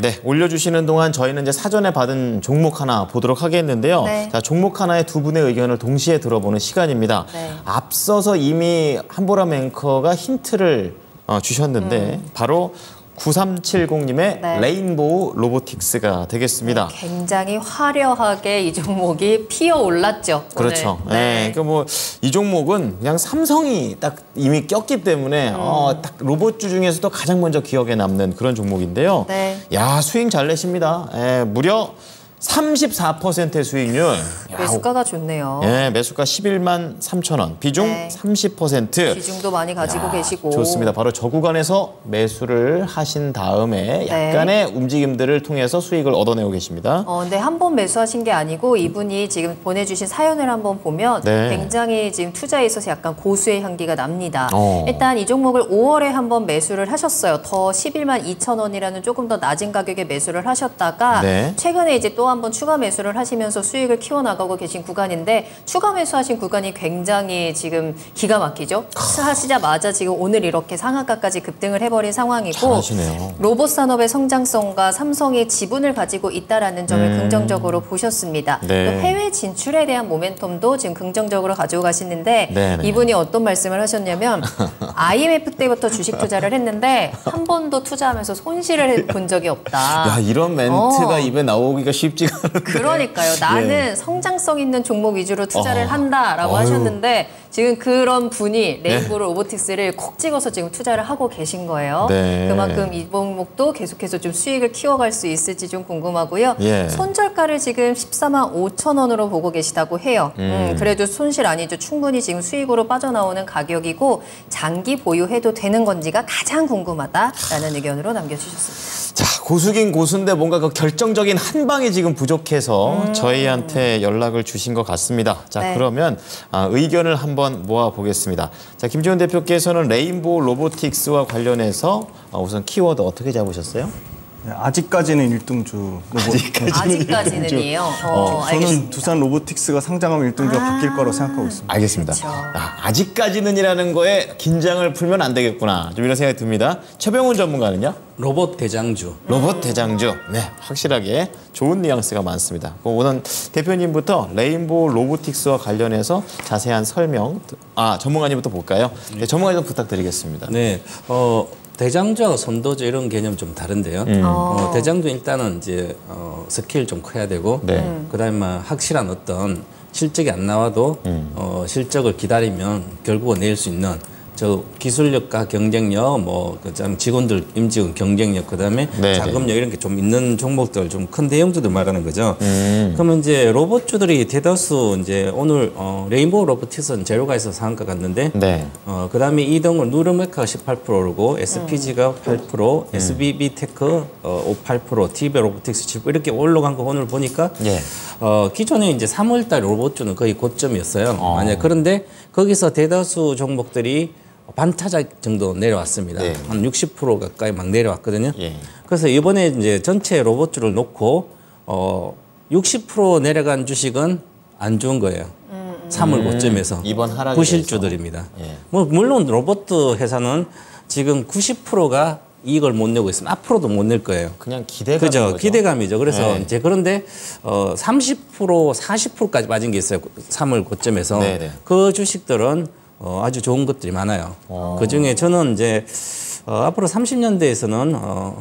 네, 올려주시는 동안 저희는 이제 사전에 받은 종목 하나 보도록 하겠는데요. 네. 자, 종목 하나에 두 분의 의견을 동시에 들어보는 시간입니다. 네. 앞서서 이미 한보람 앵커가 힌트를 주셨는데 바로 9370님의 네. 레인보우 로보틱스가 되겠습니다. 네, 굉장히 화려하게 이 종목이 피어올랐죠. 그렇죠. 오늘. 네. 그러니까 뭐 이 종목은 그냥 삼성이 딱 이미 꼈기 때문에 딱 로봇주 중에서도 가장 먼저 기억에 남는 그런 종목인데요. 네. 야, 수익 잘 내십니다. 무려 34%의 수익률. 매수가가 좋네요. 예, 매수가 11만 3천 원, 비중 네. 30%. 비중도 많이 가지고 계시고. 좋습니다. 바로 저 구간에서 매수를 하신 다음에 약간의 움직임들을 통해서 수익을 얻어내고 계십니다. 근데 한 번 매수하신 게 아니고 이분이 지금 보내주신 사연을 한번 보면 네. 굉장히 지금 투자에 있어서 약간 고수의 향기가 납니다. 어. 일단 이 종목을 5월에 한번 매수를 하셨어요. 더 11만 2천 원이라는 조금 더 낮은 가격에 매수를 하셨다가 네. 최근에 이제 또 한번 추가 매수를 하시면서 수익을 키워나가고 계신 구간인데 추가 매수하신 구간이 굉장히 지금 기가 막히죠. 하시자마자 지금 오늘 이렇게 상한가까지 급등을 해버린 상황이고 잘하시네요. 로봇 산업의 성장성과 삼성의 지분을 가지고 있다라는 점을 긍정적으로 보셨습니다. 네. 또 해외 진출에 대한 모멘텀도 지금 긍정적으로 가지고 가시는데 네네. 이분이 어떤 말씀을 하셨냐면 IMF 때부터 주식 투자를 했는데 한 번도 투자하면서 손실을 본 적이 없다. 야, 이런 멘트가 입에 나오기가 쉽지가 않은데. 그러니까요. 나는 성장성 있는 종목 위주로 투자를 한다라고 하셨는데 지금 그런 분이 레인보우 로보틱스를 콕 찍어서 지금 투자를 하고 계신 거예요. 네. 그만큼 이 종목도 계속해서 좀 수익을 키워갈 수 있을지 좀 궁금하고요. 예. 손절가를 지금 14만 5천 원으로 보고 계시다고 해요. 그래도 손실 아니죠. 충분히 지금 수익으로 빠져나오는 가격이고 장기 보유해도 되는 건지가 가장 궁금하다라는 의견으로 남겨주셨습니다. 자, 고수긴 고수인데 뭔가 그 결정적인 한 방이 지금 부족해서 저희한테 연락을 주신 것 같습니다. 자, 네. 그러면 의견을 한번 모아보겠습니다. 자, 김지훈 대표께서는 레인보우 로보틱스와 관련해서 우선 키워드 어떻게 잡으셨어요? 네, 아직까지는 1등주 로봇. 아직까지는요. 저는 알겠습니다. 두산 로보틱스가 상장하면 1등주가 바뀔 거라고 생각하고 있습니다. 알겠습니다. 그렇죠. 아직까지는이라는 거에 긴장을 풀면 안 되겠구나. 좀 이런 생각이 듭니다. 최병훈 전문가는요? 로봇 대장주. 로봇 대장주. 네, 확실하게 좋은 뉘앙스가 많습니다. 오늘 대표님부터 레인보우 로보틱스와 관련해서 자세한 설명, 전문가님부터 볼까요? 네, 전문가님 부탁드리겠습니다. 네, 대장주하고 선도주 이런 개념 좀 다른데요. 대장주 일단은 이제 스케일 좀 커야 되고, 네. 그다음에 확실한 어떤 실적이 안 나와도 실적을 기다리면 결국은 낼 수 있는 저 기술력과 경쟁력, 그다음 직원들 임직원 경쟁력, 그다음에 네네. 자금력 이런 게 좀 있는 종목들, 좀 큰 대형주들 말하는 거죠. 그러면 이제 로봇주들이 대다수 이제 오늘 레인보우 로보틱스는 제로가에서 상한가 갔는데, 네. 그다음에 2등은 누르메카가 18%고 SPG가 8%, SBB 테크 8%, TB 로보틱스 7% 이렇게 올라간 거 오늘 보니까 예. 기존에 이제 3월달 로봇주는 거의 고점이었어요. 그런데 거기서 대다수 종목들이 반타작 정도 내려왔습니다. 네. 한 60% 가까이 막 내려왔거든요. 예. 그래서 이번에 이제 전체 로봇주를 놓고 60% 내려간 주식은 안 좋은 거예요. 3월 고점에서 이번 하락에 부실주들입니다. 예. 물론 로봇 회사는 지금 90%가 이익을 못 내고 있으면 앞으로도 못 낼 거예요. 그냥 기대감. 그죠. 기대감이죠. 그래서 네. 이제 그런데 30%, 40%까지 빠진 게 있어요. 3월 고점에서. 네네. 그 주식들은 아주 좋은 것들이 많아요. 그 중에 저는 이제 앞으로 30년대에서는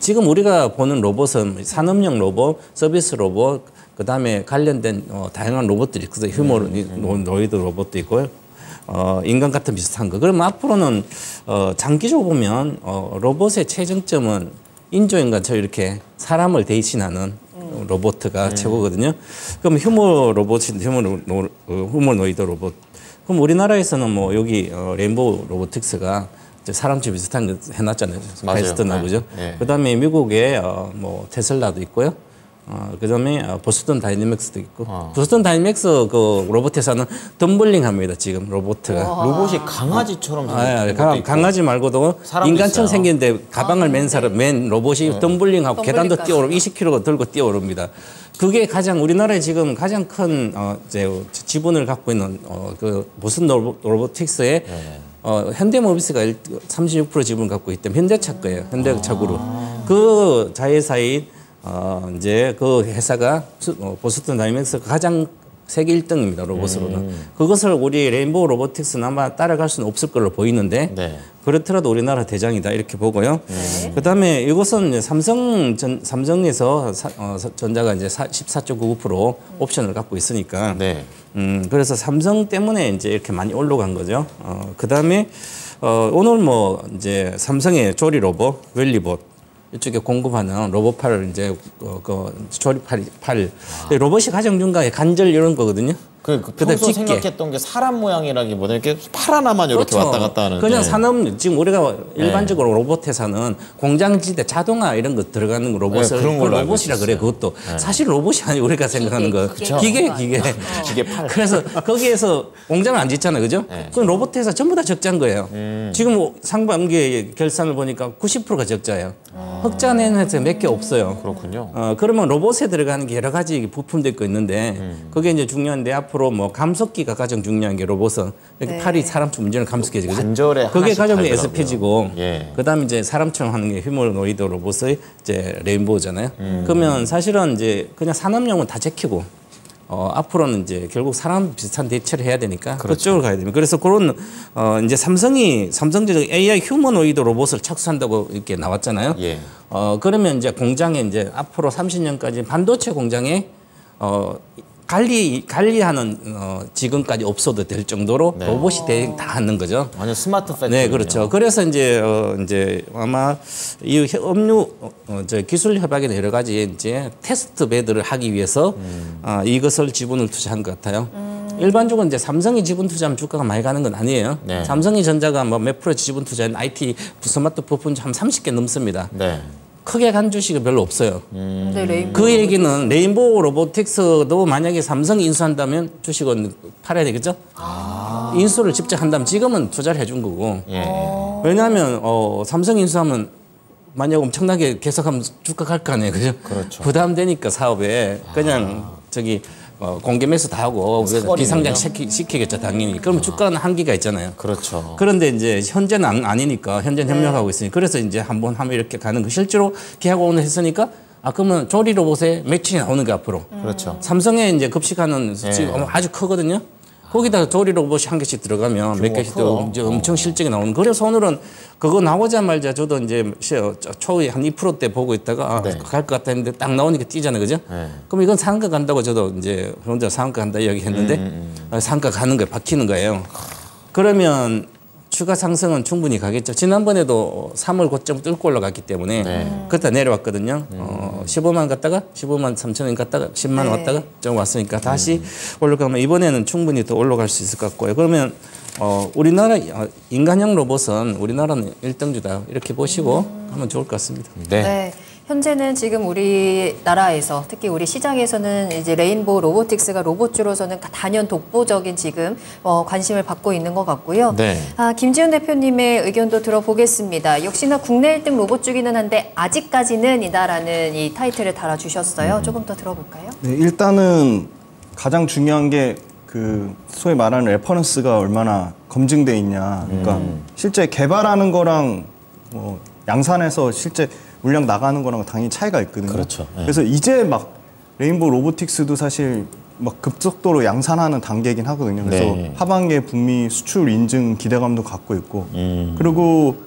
지금 우리가 보는 로봇은 산업용 로봇, 서비스 로봇, 그 다음에 관련된 다양한 로봇들이 있어요. 휴머노이드 로봇도 있고요. 인간 같은 비슷한 거. 그러면 앞으로는 장기적으로 보면 로봇의 최정점은 인조인간처럼 이렇게 사람을 대신하는 로봇가 최고거든요. 그럼 휴머노이드 로봇. 그럼 우리나라에서는 여기 레인보우 로보틱스가 사람처럼 비슷한 거 해놨잖아요. 베스트나 그죠? 네. 그다음에 미국에 테슬라도 있고요. 그다음에 보스턴 다이내믹스도 있고. 보스턴 다이내믹스 그 로봇 회사는 덤블링합니다. 지금 로봇가. 로봇이 강아지처럼 생긴 것도 있고. 강아지 말고도 사람도 인간처럼 있어요. 생긴데 가방을 맨 로봇이 덤블링하고 계단도 덤블링까지. 뛰어오르고 20kg 들고 뛰어오릅니다. 그게 우리나라에 지금 가장 큰 지분을 갖고 있는 그 보스턴 로보틱스의 현대모비스가 36% 지분을 갖고 있다면 현대차 거예요. 현대차 그룹. 그 자회사인 이제 그 회사가 보스턴 다이내믹스가 가장 세계 1등입니다. 로봇으로는. 그것을 우리 레인보우 로보틱스는 아마 따라갈 수는 없을 걸로 보이는데 네. 그렇더라도 우리나라 대장이다 이렇게 보고요. 그다음에 이것은 이제 삼성에서 전자가 이제 14.99% 옵션을 갖고 있으니까. 네. 그래서 삼성 때문에 이제 이렇게 많이 올라간 거죠. 그다음에 오늘 뭐 이제 삼성의 조리 로봇 웰리봇 이쪽에 공급하는 로봇팔을 이제 그 조립팔 로봇이 가장 중간에 관절 이런 거거든요. 평소 생각했던 게 사람 모양이라기보다 이렇게 팔 하나만 이렇게 그렇죠. 왔다 갔다 하는데. 그냥 산업 지금 우리가 일반적으로 로봇 회사는 공장지대 자동화 이런 거 들어가는 로봇을 그런 걸로 알고 로봇이라 그래. 그것도 사실 로봇이 아니고 우리가 생각하는 거 기계. 기계 팔. 그래서 거기에서 공장을 안 짓잖아요, 그죠? 그럼 로봇 회사 전부 다 적자인 거예요. 지금 상반기 결산을 보니까 90%가 적자예요. 흑자 내는 회사 몇 개 없어요. 그렇군요. 그러면 로봇에 들어가는 게 여러 가지 부품도 있고 있는데 그게 이제 중요한데 앞으로 뭐 감속기가 가장 중요한 게 로봇은 이렇게 팔이 사람처럼 문제는 감속기지, 그죠? 관절에 그게 가장 달더라고요. SPG고 예. 그다음에 이제 사람처럼 하는 게 휴머노이드 로봇의 이제 레인보우잖아요. 그러면 사실은 이제 그냥 산업용은 다 제키고 앞으로는 이제 결국 사람 비슷한 대처를 해야 되니까 그쪽으로 가야 됩니다. 그래서 그런 이제 삼성제적 AI 휴머노이드 로봇을 착수한다고 이렇게 나왔잖아요. 예. 그러면 이제 공장에 이제 앞으로 30년까지 반도체 공장에 관리하는 지금까지 없어도 될 정도로 로봇이 다 하는 거죠. 완전 스마트 팩토리. 네, 그렇죠. 그래서 이제 아마 이 업무 저 기술 협약이나 여러 가지 이제 테스트 베드를 하기 위해서 이것을 지분을 투자한 것 같아요. 일반적으로 이제 삼성이 지분 투자하면 주가가 많이 가는 건 아니에요. 네. 삼성이 전자가 뭐 몇 프로 지분 투자한 IT 스마트 부품 한 30개 넘습니다. 네. 크게 간 주식이 별로 없어요. 네, 레인보우. 그 얘기는 레인보우 로보틱스도 만약에 삼성이 인수한다면 주식은 팔아야 되겠죠? 인수를 직접 한다면 지금은 투자를 해준 거고. 예. 왜냐하면 삼성 인수하면 만약 엄청나게 계속하면 주가 갈 거 아니에요, 그죠? 그렇죠. 부담되니까 사업에 그냥 공개 매수 다 하고 비상장 시키겠죠, 당연히. 그러면 주가는 한계가 있잖아요. 그렇죠. 그런데 이제 현재는 아니니까 현재는 협력하고 있으니 그래서 이제 한번 하면 이렇게 가는 거 실제로 계약 오늘 했으니까 그러면 조리 로봇에 매출이 나오는 거 앞으로. 그렇죠. 삼성에 이제 급식하는 지금 아주 크거든요. 거기다가 조리 로봇이 한 개씩 들어가면 몇 개씩 또 엄청 실적이 나오는. 그래서 오늘은 그거 나오자마자 저도 이제 초에 한 2%대 보고 있다가 갈 것 같다 했는데 딱 나오니까 뛰잖아요, 그죠? 그럼 이건 상가 간다고 저도 이제 혼자 상가 간다 이야기했는데 상가 가는 거예요, 박히는 거예요. 그러면 추가 상승은 충분히 가겠죠. 지난번에도 3월 고점 뚫고 올라갔기 때문에 그때 내려왔거든요. 15만 갔다가 15만 3천 원 갔다가 10만 원 왔다가 좀 왔으니까 다시 올라가면 이번에는 충분히 더 올라갈 수 있을 것 같고요. 그러면 우리나라 인간형 로봇은 우리나라는 1등주다 이렇게 보시고 하면 좋을 것 같습니다. 네. 네. 현재는 지금 우리나라에서 특히 우리 시장에서는 이제 레인보우 로보틱스가 로봇주로서는 단연 독보적인 지금 관심을 받고 있는 것 같고요. 네. 김지훈 대표님의 의견도 들어보겠습니다. 역시나 국내 1등 로봇주기는 한데 아직까지는 이다라는 이 타이틀을 달아주셨어요. 조금 더 들어볼까요? 네, 일단은 가장 중요한 게 그 소위 말하는 레퍼런스가 얼마나 검증돼 있냐. 그러니까 실제 개발하는 거랑 뭐 양산해서 실제 물량 나가는 거랑 당연히 차이가 있거든요. 그렇죠. 네. 그래서 이제 막 레인보우 로보틱스도 사실 막 급속도로 양산하는 단계이긴 하거든요. 그래서 네. 하반기에 북미 수출 인증 기대감도 갖고 있고 그리고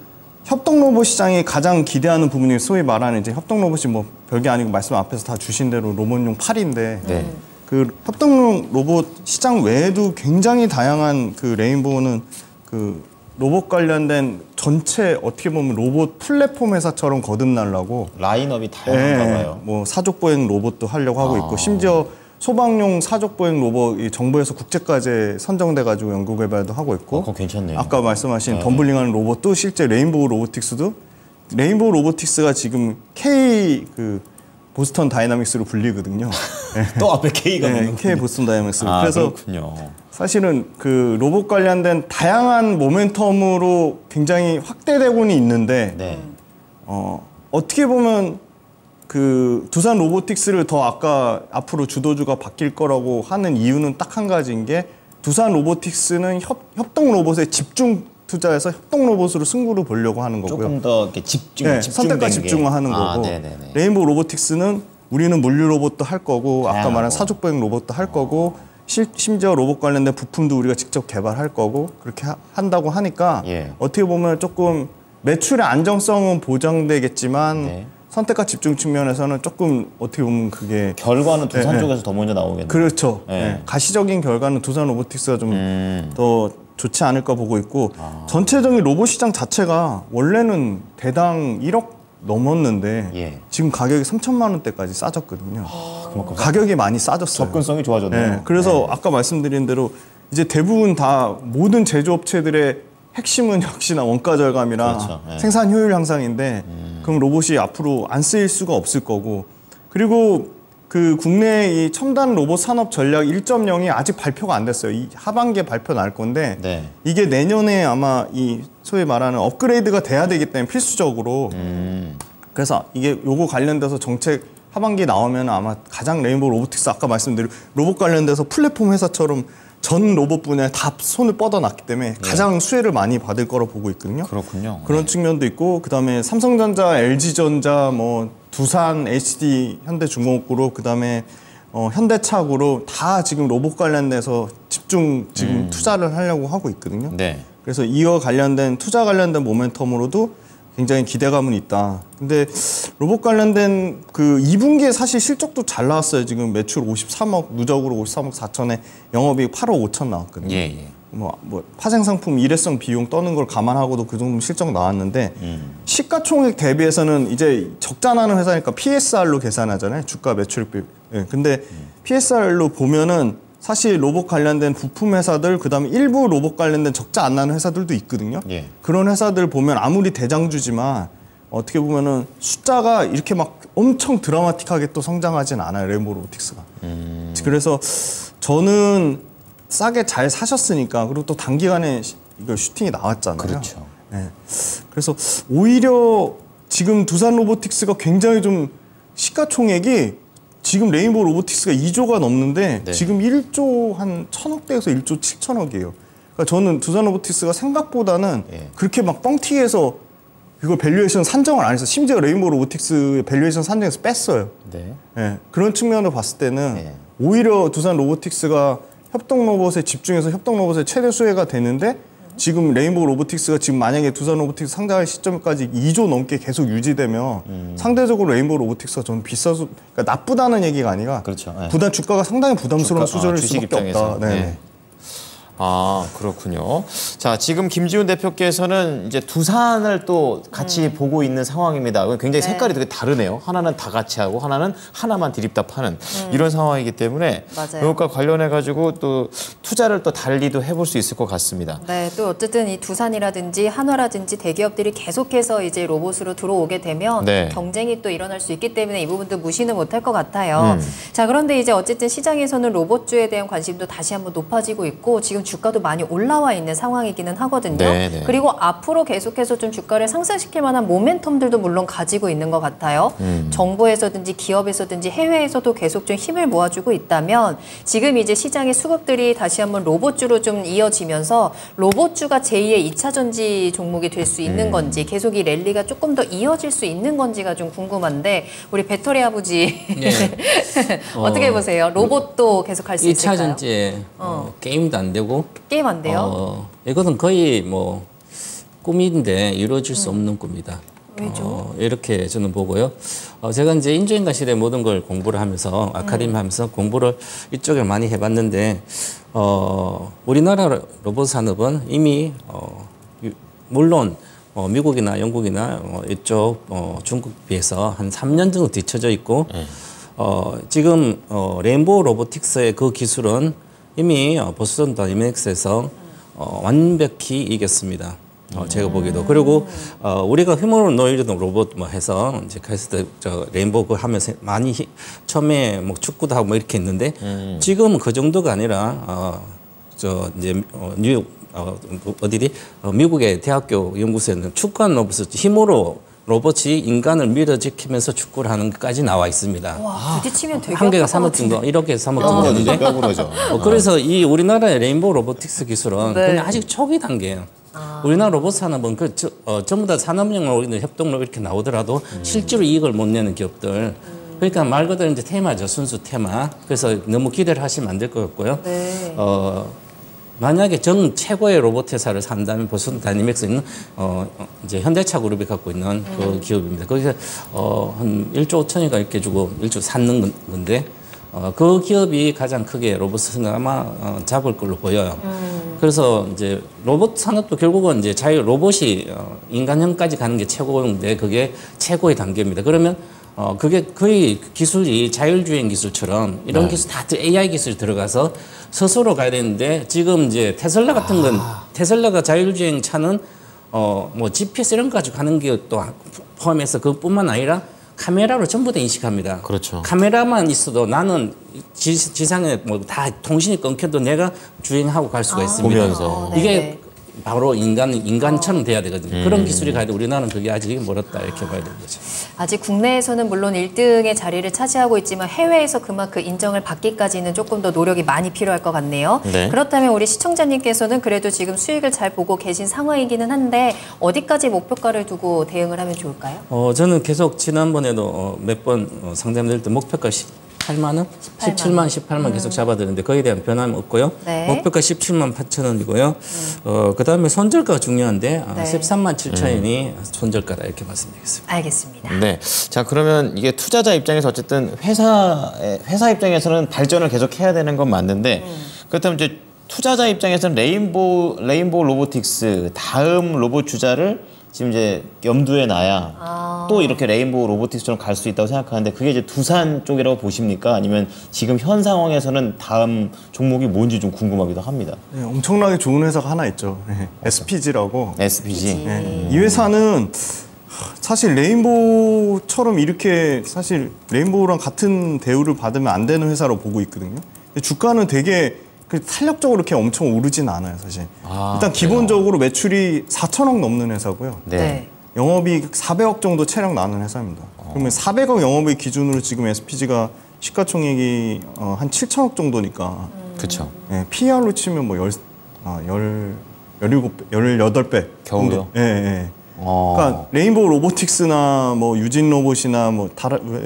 협동 로봇 시장이 가장 기대하는 부분이 소위 말하는 이제 협동 로봇이 뭐 별게 아니고 말씀 앞에서 다 주신 대로 로봇용 팔인데 네. 그 협동 로봇 시장 외에도 굉장히 다양한 그 레인보우는 그 로봇 관련된 전체 어떻게 보면 로봇 플랫폼 회사처럼 거듭나려고 라인업이 다양한가 봐요. 뭐 사족 보행 로봇도 하려고 하고 있고 심지어 소방용 사족 보행 로봇 이 정부에서 국제과제 선정돼 가지고 연구 개발도 하고 있고 그거 괜찮네요. 아까 말씀하신 덤블링하는 로봇도 실제 레인보우 로보틱스도 레인보우 로보틱스가 지금 K 그 보스턴 다이나믹스로 불리거든요. 또 앞에 K가 네, K 보스턴 다이나믹스. 그래서 그렇군요. 사실은 그 로봇 관련된 다양한 모멘텀으로 굉장히 확대되고는 있는데 네. 어떻게 보면 그 두산 로보틱스를 더 아까 앞으로 주도주가 바뀔 거라고 하는 이유는 딱 한 가지인 게 두산 로보틱스는 협동 로봇에 집중 투자해서 협동 로봇으로 승부를 보려고 하는 거고요. 조금 더 이렇게 집중된 선택과 집중을 하는 거고 레인보우 로보틱스는 우리는 물류 로봇도 할 거고 아까 말한 사족보행 로봇도 할 거고 심지어 로봇 관련된 부품도 우리가 직접 개발할 거고 그렇게 한다고 하니까 어떻게 보면 조금 매출의 안정성은 보장되겠지만 선택과 집중 측면에서는 조금 어떻게 보면 그게 결과는 두산 쪽에서 더 먼저 나오겠네요. 그렇죠. 가시적인 결과는 두산 로보틱스가 좀 더 좋지 않을까 보고 있고 전체적인 로봇 시장 자체가 원래는 대당 1억 넘었는데 지금 가격이 3천만 원대까지 싸졌거든요. 가격이 많이 싸졌어요. 접근성이 좋아졌네요. 그래서 아까 말씀드린 대로 이제 대부분 다 모든 제조업체들의 핵심은 역시나 원가 절감이랑 생산 효율 향상인데 그럼 로봇이 앞으로 안 쓰일 수가 없을 거고 그리고 그 국내 이 첨단 로봇 산업 전략 1.0이 아직 발표가 안 됐어요. 이 하반기에 발표 날 건데 이게 내년에 아마 이 소위 말하는 업그레이드가 돼야 되기 때문에 필수적으로 그래서 이게 요거 관련돼서 정책 하반기에 나오면 아마 가장 레인보우 로보틱스 아까 말씀드린 로봇 관련돼서 플랫폼 회사처럼 전 로봇 분야에 다 손을 뻗어놨기 때문에 가장 수혜를 많이 받을 거로 보고 있거든요. 그렇군요. 그런 측면도 있고 그다음에 삼성전자, LG전자, 뭐 두산, HD, 현대중공업그룹 그다음에 현대차그룹 다 지금 로봇 관련돼서 집중 지금 투자를 하려고 하고 있거든요. 그래서 이와 관련된 투자 관련된 모멘텀으로도 굉장히 기대감은 있다. 근데 로봇 관련된 그 2분기에 사실 실적도 잘 나왔어요. 지금 매출 53억, 누적으로 53억 4천에 영업이익 8억 5천 나왔거든요. 뭐 파생 상품 일회성 비용 떠는 걸 감안하고도 그 정도 실적 나왔는데 시가총액 대비해서는 이제 적자나는 회사니까 PSR로 계산하잖아요. 주가 매출비. 근데 PSR로 보면은 사실 로봇 관련된 부품 회사들 그다음에 일부 로봇 관련된 적자 안 나는 회사들도 있거든요. 그런 회사들 보면 아무리 대장주지만 어떻게 보면은 숫자가 이렇게 막 엄청 드라마틱하게 또 성장하진 않아요. 레인보우 로보틱스가. 그래서 저는 싸게 잘 사셨으니까 그리고 또 단기간에 이거 슈팅이 나왔잖아요. 그래서 오히려 지금 두산 로보틱스가 굉장히 좀 시가총액이 지금 레인보우 로보틱스가 2조가 넘는데 지금 1조 한 1,000억대에서 1조 7천억이에요. 그러니까 저는 두산 로보틱스가 생각보다는 그렇게 막 뻥튀기해서 그걸 밸류에이션 산정을 안 해서 심지어 레인보우 로보틱스의 밸류에이션 산정에서 뺐어요. 그런 측면으로 봤을 때는 오히려 두산 로보틱스가 협동 로봇에 집중해서 협동 로봇의 최대 수혜가 되는데 지금 레인보우 로보틱스가 지금 만약에 두산 로보틱스 상장할 시점까지 2조 넘게 계속 유지되면 상대적으로 레인보우 로보틱스가 저는 비싸서 그러니까 나쁘다는 얘기가 아니라 부담 주가가 상당히 부담스러운 수준일 수밖에 없다. 아, 그렇군요. 자, 지금 김지훈 대표께서는 이제 두산을 또 같이 보고 있는 상황입니다. 굉장히 색깔이 되게 다르네요. 하나는 다 같이 하고 하나는 하나만 디립다 파는 이런 상황이기 때문에 그것과 관련해가지고 또 투자를 또 달리도 해볼 수 있을 것 같습니다. 네, 또 어쨌든 이 두산이라든지 한화라든지 대기업들이 계속해서 이제 로봇으로 들어오게 되면 경쟁이 또 일어날 수 있기 때문에 이 부분도 무시는 못할 것 같아요. 자, 그런데 이제 어쨌든 시장에서는 로봇주에 대한 관심도 다시 한번 높아지고 있고 지금 주가도 많이 올라와 있는 상황이기는 하거든요. 그리고 앞으로 계속해서 좀 주가를 상승시킬 만한 모멘텀들도 물론 가지고 있는 것 같아요. 정부에서든지 기업에서든지 해외에서도 계속 좀 힘을 모아주고 있다면 지금 이제 시장의 수급들이 다시 한번 로봇주로 좀 이어지면서 로봇주가 제2의 2차 전지 종목이 될 수 있는 건지 계속 이 랠리가 조금 더 이어질 수 있는 건지가 좀 궁금한데 우리 배터리 아버지 어떻게 보세요? 로봇도 계속 할 수 있을까요? 2차 전지에 게임도 안 되고 게임 안 돼요? 이것은 거의 뭐 꿈인데 이루어질 수 없는 꿈이다. 왜죠? 이렇게 저는 보고요. 제가 이제 인조인간 시대 모든 걸 공부를 하면서 아카데미 하면서 공부를 이쪽에 많이 해봤는데 우리나라 로봇 산업은 이미 물론 미국이나 영국이나 이쪽 중국 비해서 한 3년 정도 뒤쳐져 있고 지금 레인보우 로보틱스의 그 기술은 이미 보스턴 다이내믹스에서 완벽히 이겼습니다. 제가 보기에도. 그리고 우리가 휴머노이드 로봇 뭐 해서 이제 그래서 저 레인보우 그 하면서 많이 처음에 뭐 축구도 하고 뭐 이렇게 했는데 지금은 그 정도가 아니라 저 이제 뉴욕 어디디 미국의 대학교 연구소에는 축구하는 로봇을 힘으로 로봇이 인간을 밀어지키면서 축구를 하는 것까지 나와 있습니다. 와, 부딪히면 되게 한 개가 3억 정도, 1억에서 3억 정도 되는데 그래서 이 우리나라의 레인보우 로보틱스 기술은 그냥 아직 초기 단계예요. 우리나라 로봇 산업은 전부 다 산업용으로 협동으로 이렇게 나오더라도 실제로 이익을 못 내는 기업들. 그러니까 말 그대로 이제 테마죠. 순수 테마. 그래서 너무 기대를 하시면 안 될 것 같고요. 네. 만약에 정 최고의 로봇 회사를 산다면 보스턴 다이내믹스는 이제 현대차 그룹이 갖고 있는 그 기업입니다. 거기서 한 1조 5천인가 이렇게 주고 1조 샀는 건데 그 기업이 가장 크게 로봇을 아마 잡을 걸로 보여요. 그래서 이제 로봇 산업도 결국은 이제 로봇이 인간형까지 가는 게 최고인데 그게 최고의 단계입니다. 그러면 그게 거의 기술이 자율주행 기술처럼 이런 기술 다 AI 기술이 들어가서 스스로 가야 되는데 지금 이제 테슬라 같은 건 테슬라가 자율주행 차는 뭐 GPS 이런 거 가지고 가는 게 또 포함해서 그뿐만 아니라 카메라로 전부 다 인식합니다. 그렇죠. 카메라만 있어도 나는 지상에 뭐 다 통신이 끊겨도 내가 주행하고 갈 수가 있습니다. 보면서. 이게 바로 인간처럼 돼야 되거든요. 그런 기술이 가야 돼. 우리나라는 그게 아직 멀었다 이렇게 봐야 되는 거죠. 아직 국내에서는 물론 1등의 자리를 차지하고 있지만 해외에서 그만큼 인정을 받기까지는 조금 더 노력이 많이 필요할 것 같네요. 네. 그렇다면 우리 시청자님께서는 그래도 지금 수익을 잘 보고 계신 상황이기는 한데 어디까지 목표가를 두고 대응을 하면 좋을까요? 저는 계속 지난번에도 몇 번 상담드릴 때 목표가 18만 원? 17만, 18만 계속 잡아드는데 거기에 대한 변함은 없고요. 네. 목표가 17만 8천 원이고요. 그다음에 손절가가 중요한데 네. 13만 7천 원이 손절가다 이렇게 말씀드리겠습니다. 알겠습니다. 네. 자, 그러면 이게 투자자 입장에서 어쨌든 회사 입장에서는 발전을 계속 해야 되는 건 맞는데 그렇다면 이제 투자자 입장에서는 레인보우 로보틱스 다음 로봇 주자를 지금 이제 염두에 놔야 또 이렇게 레인보우 로보틱스처럼 갈 수 있다고 생각하는데 그게 이제 두산 쪽이라고 보십니까? 아니면 지금 현 상황에서는 다음 종목이 뭔지 좀 궁금하기도 합니다. 네, 엄청나게 좋은 회사가 하나 있죠. 네, SPG라고. SPG. 네, 이 회사는 사실 레인보우처럼 이렇게 사실 레인보우랑 같은 대우를 받으면 안 되는 회사로 보고 있거든요. 근데 주가는 되게 탄력적으로 이렇게 엄청 오르진 않아요, 사실. 일단 기본적으로 매출이 4천억 넘는 회사고요. 네. 영업이익 400억 정도 체력 나는 회사입니다. 그러면 400억 영업이익 기준으로 지금 SPG가 시가총액이 한 7천억 정도니까. 그렇죠. 예, PER로 치면 뭐 18배. 겨우요? 예, 예. 그러니까 레인보우 로보틱스나 뭐 유진 로봇이나 뭐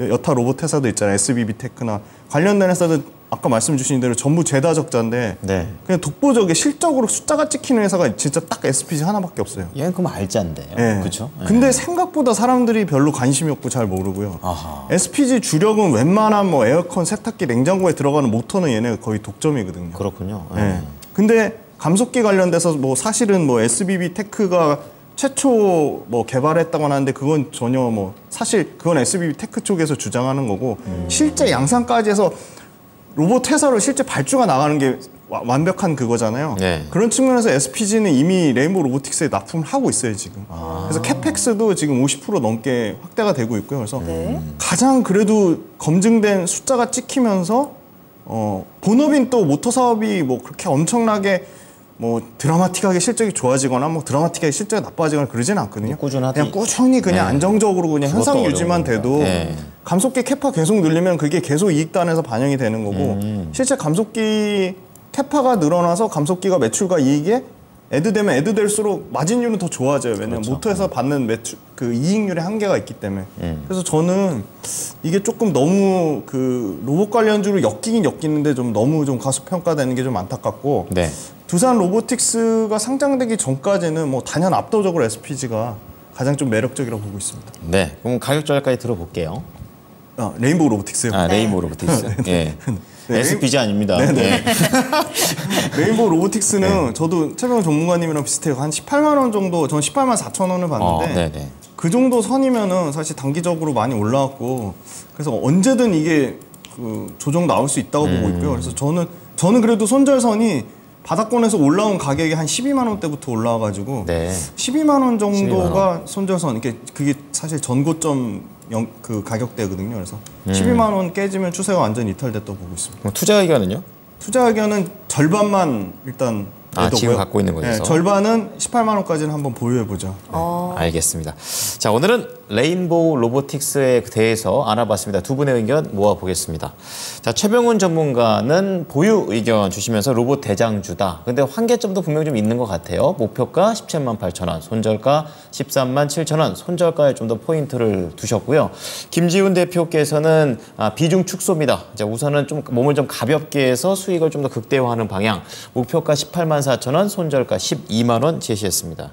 여타 로봇 회사도 있잖아요. SBB 테크나 관련된 회사들 아까 말씀 주신 대로 전부 죄다 적자인데 네. 그냥 독보적인 실적으로 숫자가 찍히는 회사가 진짜 딱 SPG 하나밖에 없어요. 얘는 그럼 알짜인데요. 예. 그렇죠. 근데 생각보다 사람들이 별로 관심이 없고 잘 모르고요. 아하. SPG 주력은 웬만한 뭐 에어컨, 세탁기, 냉장고에 들어가는 모터는 얘네가 거의 독점이거든요. 그렇군요. 예. 근데 감속기 관련돼서 뭐 사실은 뭐 SBB 테크가 최초 뭐 개발했다고 하는데 그건 전혀 뭐 사실 그건 SBB 테크 쪽에서 주장하는 거고 실제 양산까지 해서 로봇 회사로 실제 발주가 나가는 게 완벽한 그거잖아요. 네. 그런 측면에서 SPG는 이미 레인보우 로보틱스에 납품을 하고 있어요, 지금. 그래서 캐펙스도 지금 50% 넘게 확대가 되고 있고요. 그래서 가장 그래도 검증된 숫자가 찍히면서 본업인 또 모터 사업이 뭐 그렇게 엄청나게 뭐 드라마틱하게 실적이 좋아지거나 뭐 드라마틱하게 실적이 나빠지거나 그러지는 않거든요. 꾸준하게. 그냥 꾸준히 그냥 안정적으로 그냥 현상 그것도 유지만 어려우니까. 돼도 네. 감속기 캐파 계속 늘리면 그게 계속 이익단에서 반영이 되는 거고 실제 감속기 캐파가 늘어나서 감속기가 매출과 이익에 애드되면 애드될수록 마진율은 더 좋아져요. 왜냐면 그렇죠. 모터에서 받는 매출 그 이익률의 한계가 있기 때문에. 그래서 저는 이게 조금 너무 그 로봇 관련주로 엮이긴 엮이는데 좀 너무 좀 가소평가되는 게 좀 안타깝고 네. 두산 로보틱스가 상장되기 전까지는 뭐 단연 압도적으로 SPG가 가장 좀 매력적이라고 보고 있습니다. 네. 그럼 가격 조작까지 들어볼게요. 레인보우 로보틱스요. 레인보우 로보틱스. 예. 네, SPG 아닙니다. 네. 네. 레인보우 로보틱스는 저도 최병호 전문가님이랑 비슷해요. 한 18만 원 정도, 전 18만 4천 원을 봤는데 네네. 그 정도 선이면은 사실 단기적으로 많이 올라왔고 그래서 언제든 이게 그 조정 나올 수 있다고 보고 있고요. 그래서 저는 그래도 손절선이 바닥권에서 올라온 가격이 한 12만 원대부터 올라와가지고 네. 12만 원 12만 정도가 손절선. 이게 그게 사실 전고점 그 가격대거든요. 그래서 12만 원 깨지면 추세가 완전 이탈됐다고 보고 있습니다. 그럼 투자 의견은요? 투자 의견은 절반만 일단 지금 갖고 있는 거에서. 네, 절반은 18만 원까지는 한번 보유해 보죠. 알겠습니다. 자, 오늘은 레인보우 로보틱스에 대해서 알아봤습니다. 두 분의 의견 모아보겠습니다. 자, 최병훈 전문가는 보유 의견 주시면서 로봇 대장주다. 근데 한계점도 분명히 좀 있는 것 같아요. 목표가 17만 8천 원, 손절가 13만 7천 원, 손절가에 좀 더 포인트를 두셨고요. 김지훈 대표께서는 비중 축소입니다. 자, 우선은 좀 몸을 좀 가볍게 해서 수익을 좀 더 극대화하는 방향. 목표가 18만 4천 원, 손절가 12만 원 제시했습니다.